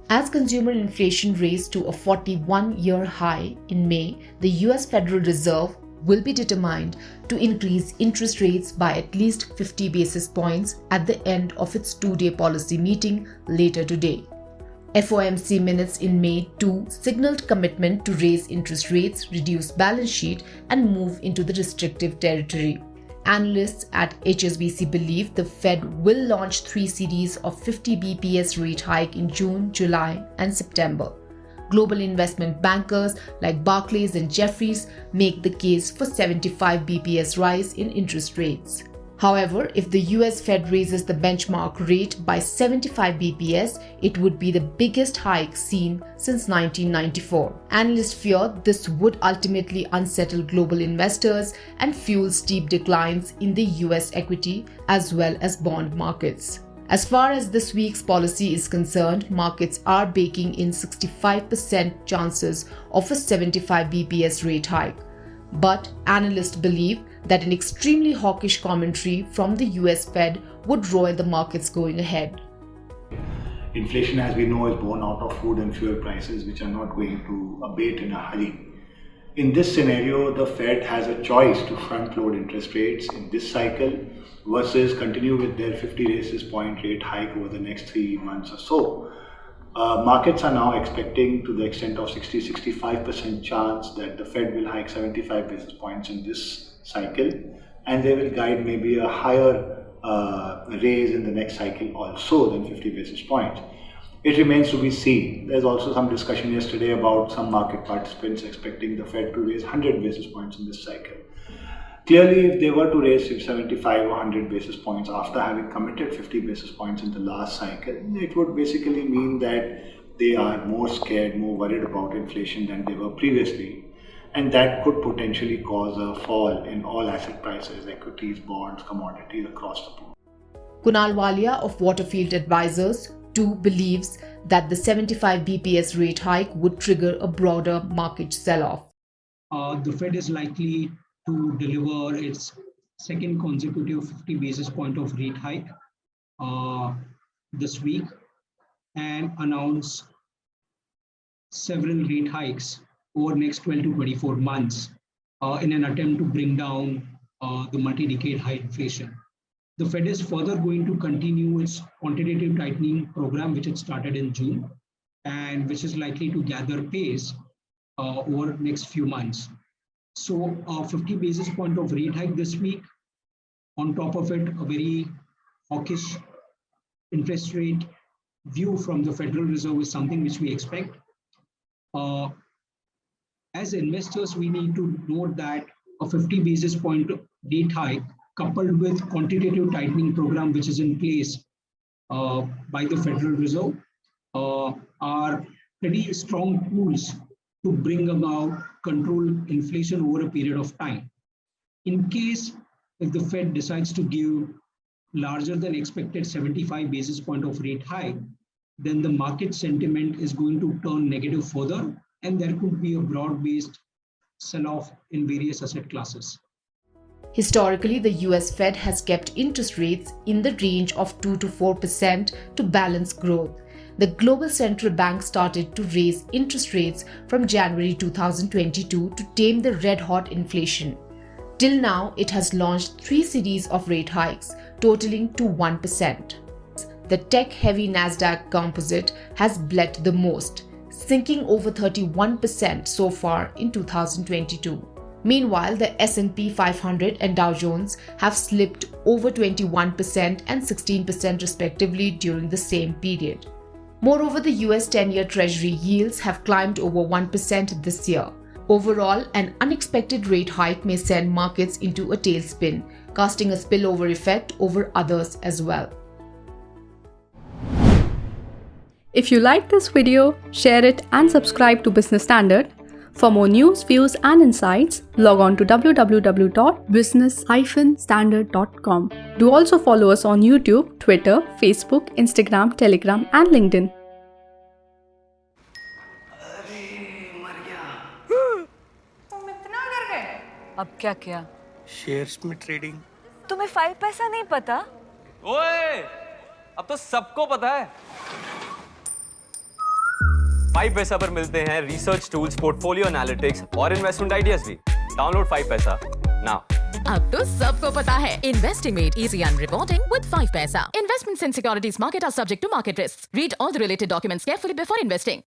As consumer inflation raised to a 41-year high in May, the US Federal Reserve will be determined to increase interest rates by at least 50 basis points at the end of its two-day policy meeting later today. FOMC minutes in May too signaled commitment to raise interest rates, reduce balance sheet, and move into the restrictive territory. Analysts at HSBC believe the Fed will launch 3 series of 50 bps rate hike in June, July, and September. Global investment bankers like Barclays and Jefferies make the case for 75 bps rise in interest rates. However, if the US Fed raises the benchmark rate by 75 bps, it would be the biggest hike seen since 1994. Analysts fear this would ultimately unsettle global investors and fuel steep declines in the US equity as well as bond markets. As far as this week's policy is concerned, markets are baking in 65% chances of a 75 bps rate hike. But analysts believe that an extremely hawkish commentary from the US Fed would roil the markets going ahead. Inflation, as we know, is born out of food and fuel prices, which are not going to abate in a hurry. In this scenario, the Fed has a choice to front-load interest rates in this cycle versus continue with their 50 basis point rate hike over the next 3 months or so. Markets are now expecting, to the extent of 60-65% chance, that the Fed will hike 75 basis points in this cycle, and they will guide maybe a higher raise in the next cycle also than 50 basis points. It remains to be seen. There's also some discussion yesterday about some market participants expecting the Fed to raise 100 basis points in this cycle. Clearly, if they were to raise 75 or 100 basis points after having committed 50 basis points in the last cycle, it would basically mean that they are more scared, more worried about inflation than they were previously. And that could potentially cause a fall in all asset prices, equities, bonds, commodities across the board. Kunal Walia of Waterfield Advisors too believes that the 75 bps rate hike would trigger a broader market sell-off. The Fed is likely to deliver its second consecutive 50 basis point of rate hike this week and announce several rate hikes over next 12 to 24 months in an attempt to bring down the multi-decade high inflation. The Fed is further going to continue its quantitative tightening program, which it started in June, and which is likely to gather pace over the next few months. So 50 basis point of rate hike this week, on top of it, a very hawkish interest rate view from the Federal Reserve is something which we expect. As investors, we need to note that a 50 basis point rate hike coupled with quantitative tightening program which is in place by the Federal Reserve are pretty strong tools to bring about control inflation over a period of time. In case if the Fed decides to give larger than expected 75 basis point of rate hike, then the market sentiment is going to turn negative further, and there could be a broad-based sell-off in various asset classes. Historically, the US Fed has kept interest rates in the range of 2 to 4% to balance growth. The global central bank started to raise interest rates from January 2022 to tame the red-hot inflation. Till now, it has launched 3 series of rate hikes, totaling to 1%. The tech-heavy Nasdaq composite has bled the most, sinking over 31% so far in 2022. Meanwhile, the S&P 500 and Dow Jones have slipped over 21% and 16% respectively during the same period. Moreover, the US 10-year Treasury yields have climbed over 1% this year. Overall, an unexpected rate hike may send markets into a tailspin, casting a spillover effect over others as well. If you like this video, share it and subscribe to Business Standard. For more news, views and insights, log on to www.business-standard.com. Do also follow us on YouTube, Twitter, Facebook, Instagram, Telegram and LinkedIn. तुम इतना डर गए? अब क्या किया? Shares में trading. तुम्हें 5 पैसा नहीं पता? ओए, अब तो सबको पता है। 5 पैसा पर मिलते हैं रिसर्च टूल्स, पोर्टफोलियो एनालिटिक्स और इन्वेस्टमेंट आइडियाज भी। डाउनलोड 5 पैसा नाउ। अब तो सबको पता है, investing made easy and rewarding with 5 paisa. Investments in securities market are subject to market risks. Read all the related documents carefully before investing.